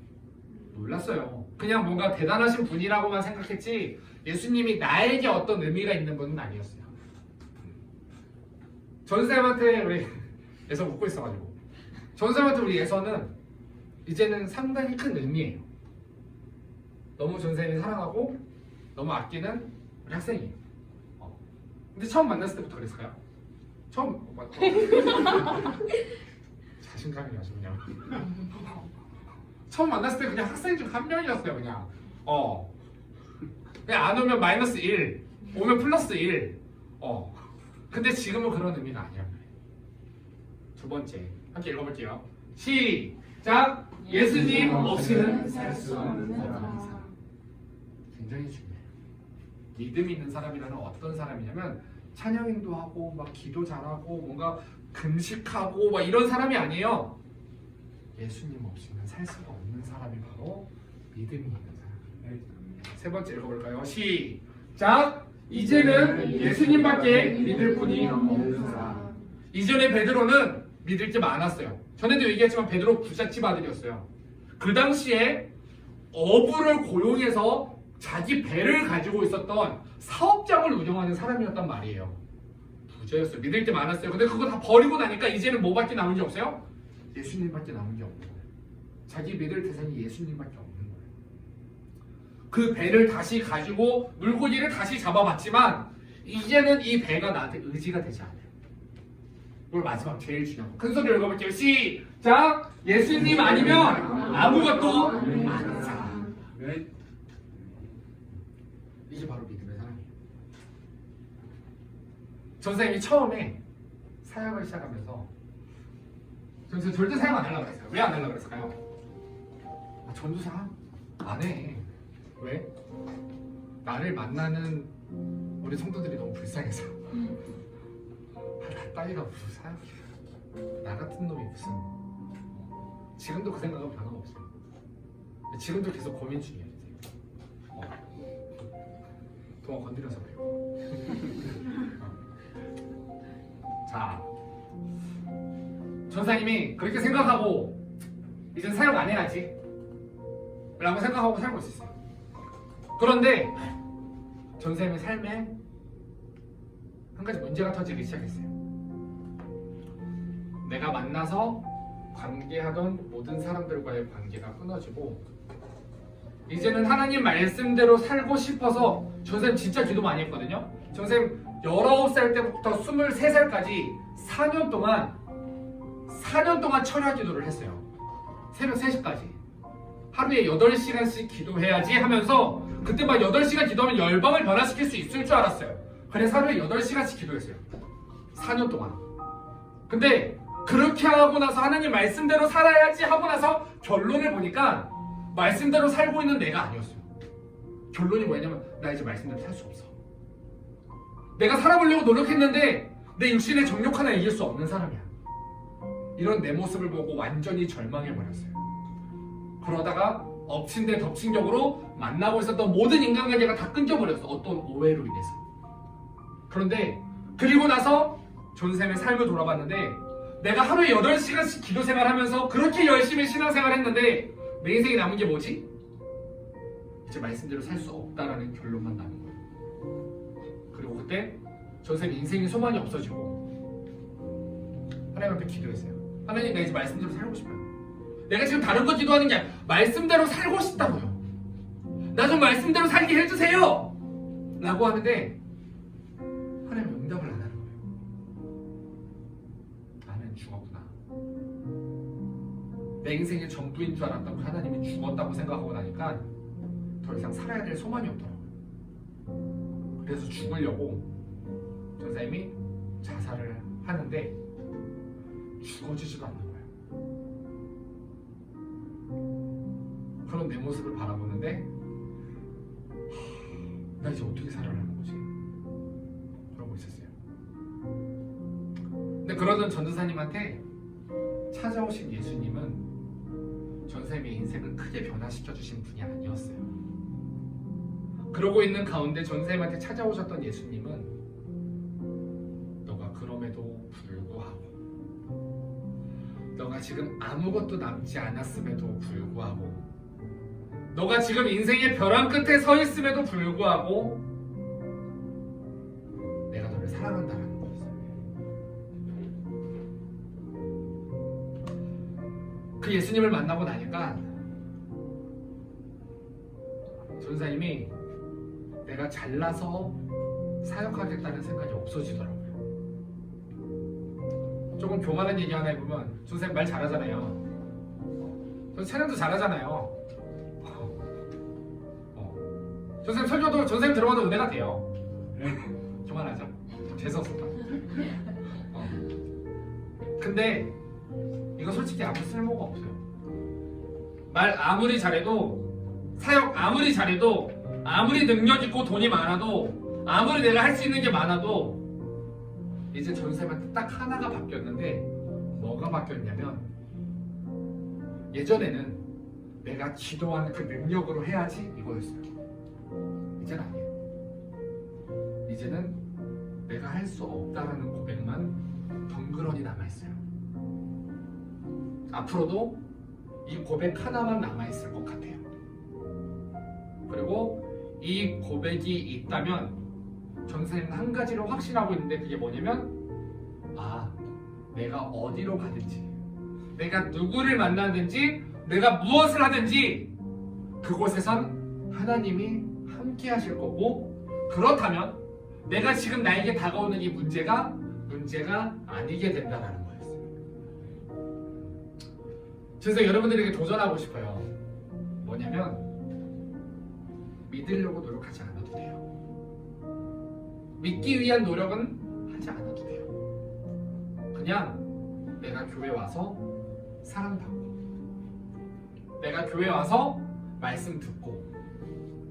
몰랐어요. 그냥 뭔가 대단하신 분이라고만 생각했지 예수님이 나에게 어떤 의미가 있는 분은 아니었어요. 전사님한테 우리 예서 웃고 있어가지고, 전사님한테 우리 예서는 이제는 상당히 큰 의미예요. 너무 전사님이 사랑하고 너무 아끼는 우리 학생이에요. 근데 처음 만났을 때부터 그랬을까요? 처음 자신감이 아주 그냥 처음 만났을 때 그냥 학생 중 한 명이었어요. 그냥 안 오면 마이너스 1, 오면 플러스 1. 근데 지금은 그런 의미가 아니야. 두 번째 함께 읽어볼게요. 시작! 예수님 없이는 살 수 없는 사람. 굉장히 중요해요. 믿음 있는 사람이라는 어떤 사람이냐면 찬양인도 하고 막 기도 잘하고 뭔가 금식하고 막 이런 사람이 아니에요. 예수님 없이는 살 수가 없는 사람이 바로 믿음이 있는 사람이에요. 세 번째 읽어볼까요? 시작! 이제는 예수님밖에 믿을 분이 없는 사람. 이전에 베드로는 믿을 게 많았어요. 전에도 얘기했지만 베드로 부잣집 아들이었어요. 그 당시에 어부를 고용해서 자기 배를 가지고 있었던 사업장을 운영하는 사람이었단 말이에요. 부자였어요. 믿을 게 많았어요. 근데 그거 다 버리고 나니까 이제는 뭐밖에 남은 게 없어요? 예수님밖에 남은 게 없는 거예요. 자기 믿을 대상이 예수님밖에 없는 거예요. 그 배를 다시 가지고 물고기를 다시 잡아봤지만 이제는 이 배가 나한테 의지가 되지 않아요. 이걸 마지막 제일 중요한 거. 큰 소리로 읽어볼게요. 시작! 예수님 아니면 아무것도 아니자. 이게 바로 믿음의 사람이에요. 전사님이 처음에 사역을 시작하면서 전사 절대 사역 안 하려고 그랬어요. 왜 안 하려고 그랬을까요? 전도사 안 해. 왜? 나를 만나는 우리 성도들이 너무 불쌍해서. 나 따위가 무슨 사역이야. 나 같은 놈이 무슨. 지금도 그 생각은 변함없어요. 지금도 계속 고민 중이에요. 동화 건드려서 그래요. 자, 전사님이 그렇게 생각하고 이젠 사역 안 해야지 라고 생각하고 살고 있었어요. 그런데 전사님의 삶에 한 가지 문제가 터지기 시작했어요. 내가 만나서 관계하던 모든 사람들과의 관계가 끊어지고 이제는 하나님 말씀대로 살고 싶어서 전사님 진짜 기도 많이 했거든요. 전사님 19살 때부터 23살까지 4년 동안 철야 기도를 했어요. 새벽 3시까지 하루에 8시간씩 기도해야지 하면서 그때 막 8시간 기도하면 열방을 변화시킬 수 있을 줄 알았어요. 그래서 하루에 8시간씩 기도했어요. 4년 동안. 근데 그렇게 하고 나서 하나님 말씀대로 살아야지 하고 나서 결론을 보니까 말씀대로 살고 있는 내가 아니었어요. 결론이 뭐냐면 나 이제 말씀대로 살 수 없어. 내가 살아보려고 노력했는데 내 육신의 정욕 하나 이길 수 없는 사람이야. 이런 내 모습을 보고 완전히 절망해버렸어요. 그러다가 엎친 데 덮친 격으로 만나고 있었던 모든 인간관계가 다 끊겨버렸어. 어떤 오해로 인해서. 그런데 그리고 나서 존쌤의 삶을 돌아봤는데 내가 하루에 8시간씩 기도 생활하면서 그렇게 열심히 신앙생활 했는데 내 인생에 남은 게 뭐지? 이제 말씀대로 살 수 없다라는 결론만 남은 거예요. 그리고 그때 전쌤 인생의 소망이 없어지고 하나님 앞에 기도했어요. 하나님, 내가 이제 말씀대로 살고 싶어요. 내가 지금 다른 거 기도하는 게 아니라 말씀대로 살고 싶다고요. 나 좀 말씀대로 살게 해주세요 라고 하는데 하나님 응답을 안 하는 거예요. 나는 죽었구나. 내 인생의 전부인 줄 알았다고 하나님이 죽었다고 생각하고 나니까 더 이상 살아야 될 소망이 없더라고요. 그래서 죽으려고 전사님이 자살을 하는데 죽어지지도 않는 거예요. 그런 내 모습을 바라보는데 나 이제 어떻게 살아라는 거지? 그러고 있었어요. 근데 그러던 전도사님한테 찾아오신 예수님은 전사님의 인생을 크게 변화시켜 주신 분이 아니었어요. 그러고 있는 가운데 전사님한테 찾아오셨던 예수님은 너가 그럼에도 불구하고 너가 지금 아무것도 남지 않았음에도 불구하고 너가 지금 인생의 벼랑 끝에 서 있음에도 불구하고 내가 너를 사랑한다는 거였어요. 그 예수님을 만나고 나니까 전사님이 내가 잘나서 사역하겠다는 생각이 없어지더라고요. 조금 교만한 얘기 하나 해보면 전사님 말 잘하잖아요. 저 찬양도 잘하잖아요. 전사님 설교도 전사님 들어가도 은혜가 돼요. 교만하죠? 재수없었다. 근데 이거 솔직히 아무 쓸모가 없어요. 말 아무리 잘해도 사역 아무리 잘해도 아무리 능력 있고 돈이 많아도 아무리 내가 할 수 있는 게 많아도 이제 전사님한테 딱 하나가 바뀌었는데 뭐가 바뀌었냐면 예전에는 내가 기도하는 그 능력으로 해야지 이거였어요. 이제는 아니에요. 이제는 내가 할 수 없다라는 고백만 덩그러니 덩그러니 남아있어요. 앞으로도 이 고백 하나만 남아있을 것 같아요. 그리고 이 고백이 있다면 전생은 한 가지를 확신하고 있는데, 그게 뭐냐면 내가 어디로 가든지, 내가 누구를 만나든지, 내가 무엇을 하든지 그곳에선 하나님이 함께 하실 거고, 그렇다면 내가 지금 나에게 다가오는 이 문제가 아니게 된다는 거였어요. 그래서 여러분들에게 도전하고 싶어요. 뭐냐면 믿으려고 노력하지 않아도 돼요. 믿기 위한 노력은 하지 않아도 돼요. 그냥 내가 교회 와서 사랑받고, 내가 교회 와서 말씀 듣고,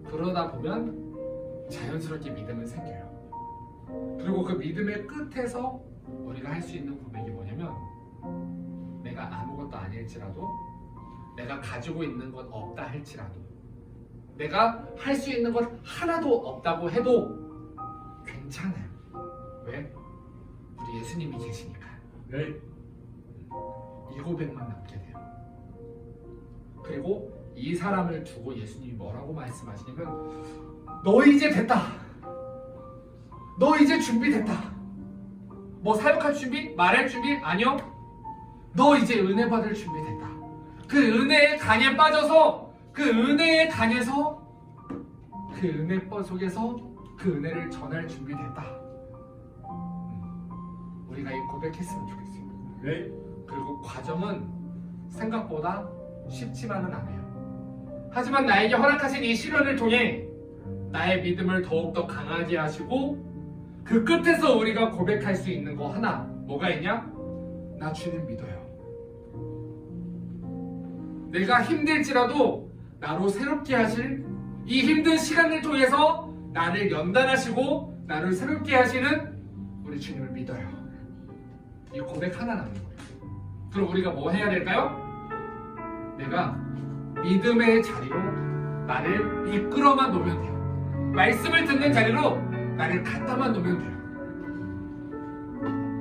그러다 보면 자연스럽게 믿음은 생겨요. 그리고 그 믿음의 끝에서 우리가 할 수 있는 고백이 뭐냐면, 내가 아무것도 아닐지라도, 내가 가지고 있는 것 없다 할지라도, 내가 할 수 있는 것 하나도 없다고 해도 괜찮아요. 왜? 우리 예수님이 계시니까. 네. 이 고백만 남게 돼요. 그리고 이 사람을 두고 예수님이 뭐라고 말씀하시냐면, 너 이제 됐다. 너 이제 준비됐다. 뭐 사역할 준비? 말할 준비? 아니요. 너 이제 은혜 받을 준비됐다. 그 은혜의 간에 빠져서, 그 은혜의 간에서, 그 은혜 속에서 그 은혜를 전할 준비됐다. 우리가 이 고백했으면 좋겠어요. 네. 그리고 과정은 생각보다 쉽지만은 않아요. 하지만 나에게 허락하신 이 시련을 통해 나의 믿음을 더욱더 강하게 하시고, 그 끝에서 우리가 고백할 수 있는 거 하나, 뭐가 있냐? 나 주님 믿어요. 내가 힘들지라도 나로 새롭게 하실, 이 힘든 시간을 통해서 나를 연단하시고 나를 새롭게 하시는 우리 주님을 믿어요. 이 고백 하나 남는 거예요. 그럼 우리가 뭐 해야 될까요? 내가 믿음의 자리로 나를 이끌어만 놓으면 돼요. 말씀을 듣는 자리로 나를 갖다만 놓으면 돼요.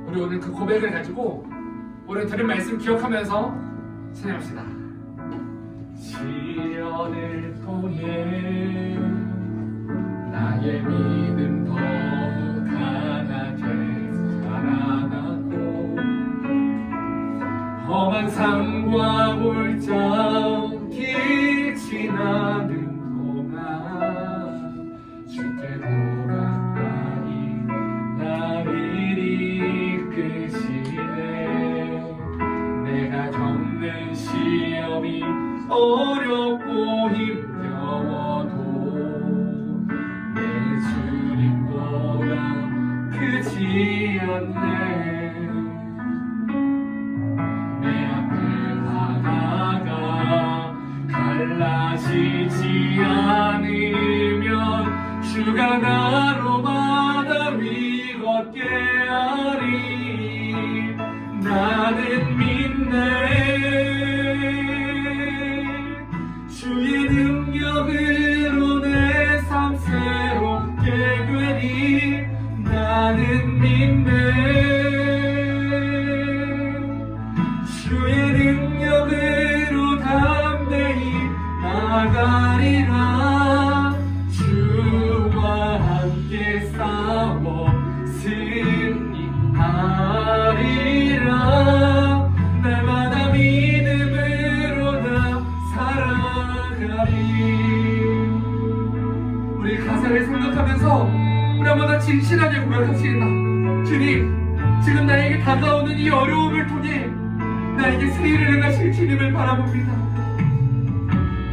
우리 오늘 그 고백을 가지고 오늘 들은 말씀 기억하면서 찬양합시다. 시련을 통해 나의 믿음 더욱 강하게 자라나고, 험한 삶과 골짜기 지나는 동안 주께 더 가까이 나를 이끄시네. 내가 겪는 시험이 어렵고 힘겨워도 내 주님보다 크지 않네. 내 앞을 바다가 갈라지지 않으면 주가 나로 바다 위 걷게 하리. 나는 믿네. 주의 능력으로 내 삶 새롭게 되리. 나는 믿네. 주의 능력으로 담대히 나가리라. 주와 함께 싸워 승리하리라. 날마다 믿음으로 나 살아가리. 우리 가사를 생각하면서 우리 한번 더 진실하게 고백합시다. 주님, 지금 나에게 다가오는 이 어려움을 통해 나에게 새 일을 행하실 주님을 바라봅니다.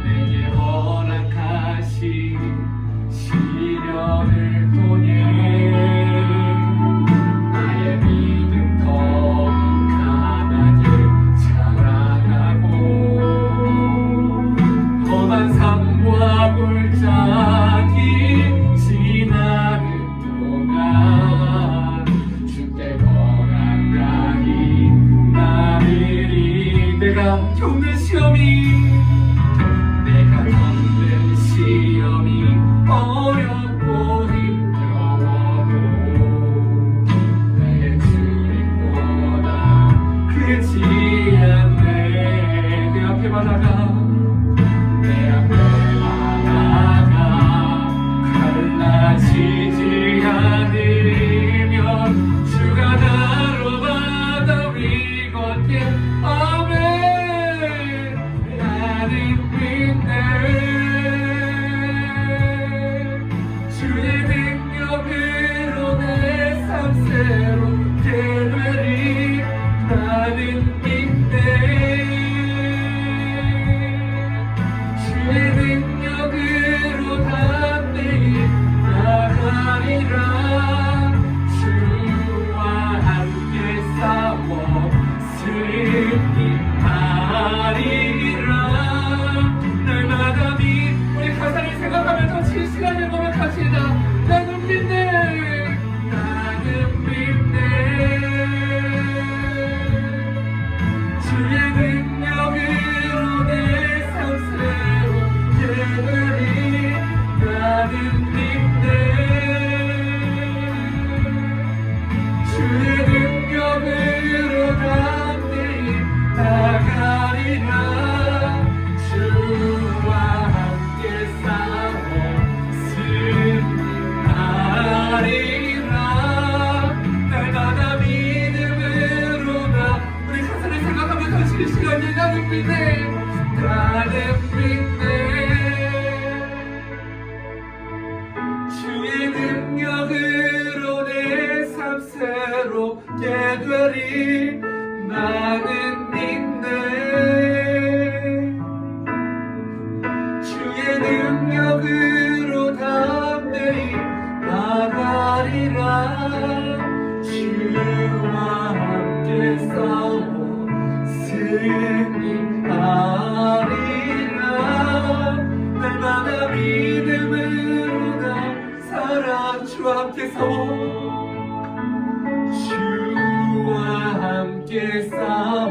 내게 허락하신 시련을 통해 나의 믿음 더욱 강하게 자라나고, 험한 삶과 골짜기 지나는 동안 주께 더 가까이 나를 이끌. 내가 겪는 시험이 어렵고 힘겨워도 내 주님보다 때마다가 내 앞에 나아가 갈라지지 않으면 주가 나로 받아 우리 걷게 아멘. 나는 믿네. 주의 능력으로 내 삶 새롭게 되리. 나는 믿네. 주의 능력으로 담대히 나가리라. 주와 함께 싸워 승리하리라. 날마다 우리 가사를 생각하면서 실시간을 고백합시다. 나는 믿네. 나는 믿네. 주의 능력으로 내 삶 새롭게 되리. 나는 믿네. 주의 능력으로 담대히 나가리라. 주와 함께 싸워 승리하리라. 날마다 믿음으로 나 우리 가사를 생각하면서 실시간에 나는 믿네. 나는 믿네. 주의 능력으로 내 삶 새롭게 되리. 나는 믿네. 주의 능력으로 담대히 나가리라. 주와 함께 싸워 승리하리라. 날마다 믿음으로 나 살아. 주와 함께 싸워 주와 함께 싸워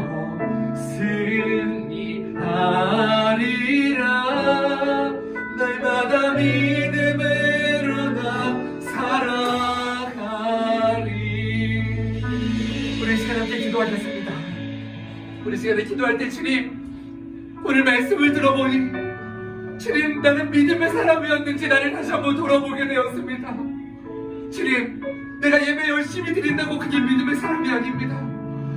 승리하리라. 날마다 믿음으로 나 살아가리. 우리 시간 함께 기도하겠습니다. 우리 시간에 기도할 때 주님, 오늘 말씀을 들어보니 주님, 나는 믿음의 사람이었는지 나를 다시 한번 돌아보게 되었습니다. 주님, 내가 예배 열심히 드린다고 그게 믿음의 사람이 아닙니다.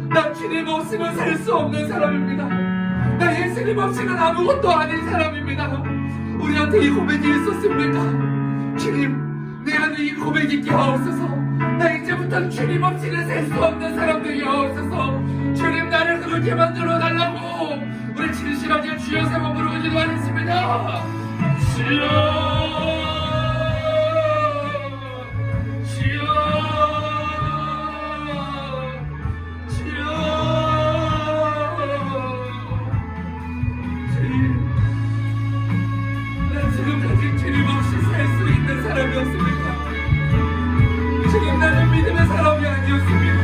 나 주님 없으면 살 수 없는 사람입니다. 나 예수님 없이는 아무것도 아닌 사람입니다. 우리한테 이 고백이 있었습니까? 주님, 내 안에 이 고백이 있게 하옵소서. 나 이제부터 주님 없이는 살 수 없는 사람들이 하옵소서. 주님, 나를 그렇게 만들어 달라고 우리 진실하게 주여 세 번 부르고 기도하겠습니다. 주여, 지금 나는 믿음의 사람이 아니었습니다.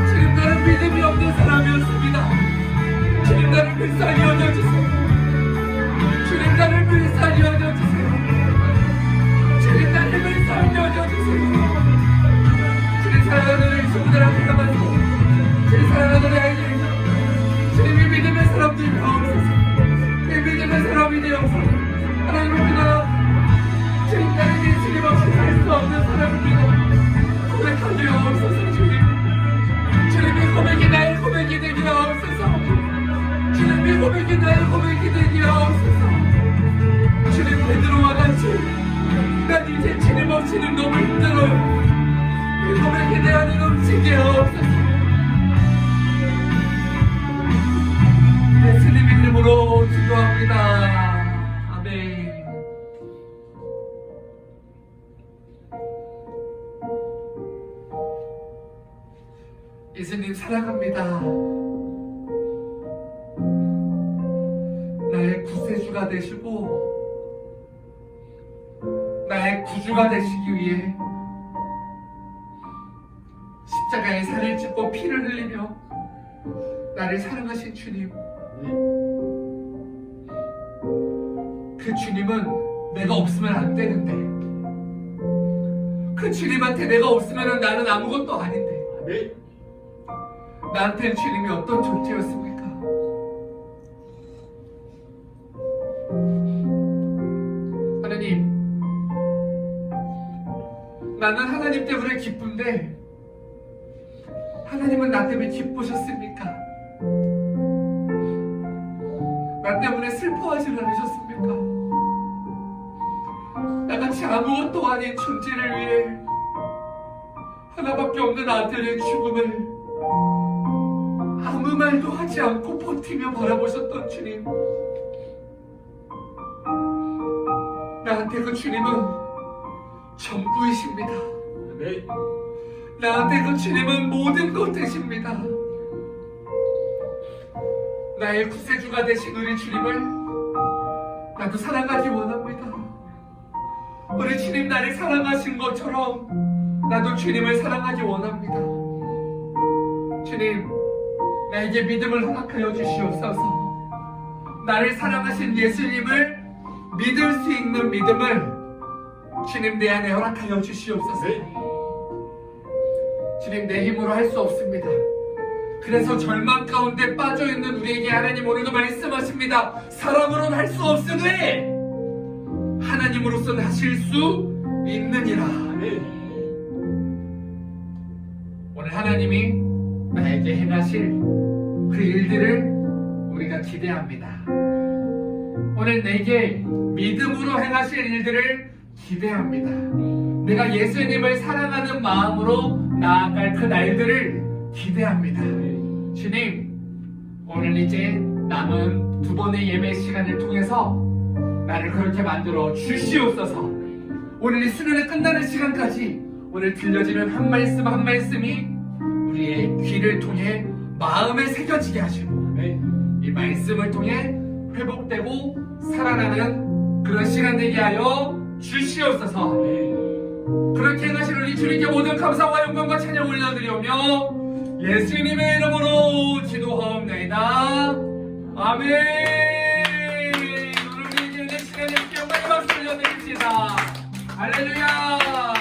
지금 나는 믿음이 없는 사람이었습니다. 주님, 나를 불쌍히 여겨주세요. 주님, 나를 불쌍히 여겨주세요. 주님, 나를 불쌍히 여겨주세요. 주님, 사랑하는 우리 친구들 앞에 가만히 주님, 사랑하는 우리 아이들, 주님이 믿음의 사람들이 되옵소서. 이 믿음의 사람이 되옵소서. 하나님입니다. 주님, 나는 예수님 없이 살 수 없는 사람입니다. 고백하게 하옵소서. 주님, 주님의 고백이 나의 고백이 되게 하옵소서. 주님의 고백이 나의 고백이 되게 하옵소서. 주님, 베드로와 같이 난 이제 주님 없이는 너무 힘들어요. 이 고백에 대한 넘치게 하옵소서. 예수님 이름으로 기도합니다. 아멘. 예수님 사랑합니다. 나의 구세주가 되시고 나의 구주가 되시기 위해 십자가에 살을 찢고 피를 흘리며 나를 사랑하신 주님, 그 주님은 내가 없으면 안 되는데, 그 주님한테 내가 없으면 나는 아무것도 아닌데, 나한테는 주님이 어떤 존재였습니까? 나는 하나님 때문에 기쁜데 하나님은 나 때문에 기쁘셨습니까? 나 때문에 슬퍼하지 않으셨습니까? 나같이 아무것도 아닌 존재를 위해 하나밖에 없는 아들의 죽음을 아무 말도 하지 않고 버티며 바라보셨던 주님, 나한테 그 주님은 전부이십니다. 나한테 그 주님은 모든 것 되십니다. 나의 구세주가 되신 우리 주님을 나도 사랑하기 원합니다. 우리 주님 나를 사랑하신 것처럼 나도 주님을 사랑하기 원합니다. 주님, 나에게 믿음을 허락하여 주시옵소서. 나를 사랑하신 예수님을 믿을 수 있는 믿음을 주님 내 안에 허락하여 주시옵소서. 주님, 내 힘으로 할 수 없습니다. 그래서 절망 가운데 빠져있는 우리에게 하나님 오늘도 말씀하십니다. 사람으로는 할 수 없으되 하나님으로서는 하실 수 있느니라. 오늘 하나님이 나에게 행하실 그 일들을 우리가 기대합니다. 오늘 내게 믿음으로 행하실 일들을 기대합니다. 내가 예수님을 사랑하는 마음으로 나아갈 그 날들을 기대합니다. 주님, 오늘 이제 남은 2번의 예배 시간을 통해서 나를 그렇게 만들어 주시옵소서. 오늘 이 수련회 끝나는 시간까지 오늘 들려지는 한 말씀 한 말씀이 우리의 귀를 통해 마음에 새겨지게 하시고 이 말씀을 통해 회복되고 살아나는 그런 시간 되게 하여 주시옵소서. 그렇게 행하신 우리 주님께 모든 감사와 영광과 찬양 올려드리오며 예수님의 이름으로 기도하옵나이다. 아멘. 오늘 우리 예배 시간에 영광의 박수 올려드립시다. 할렐루야.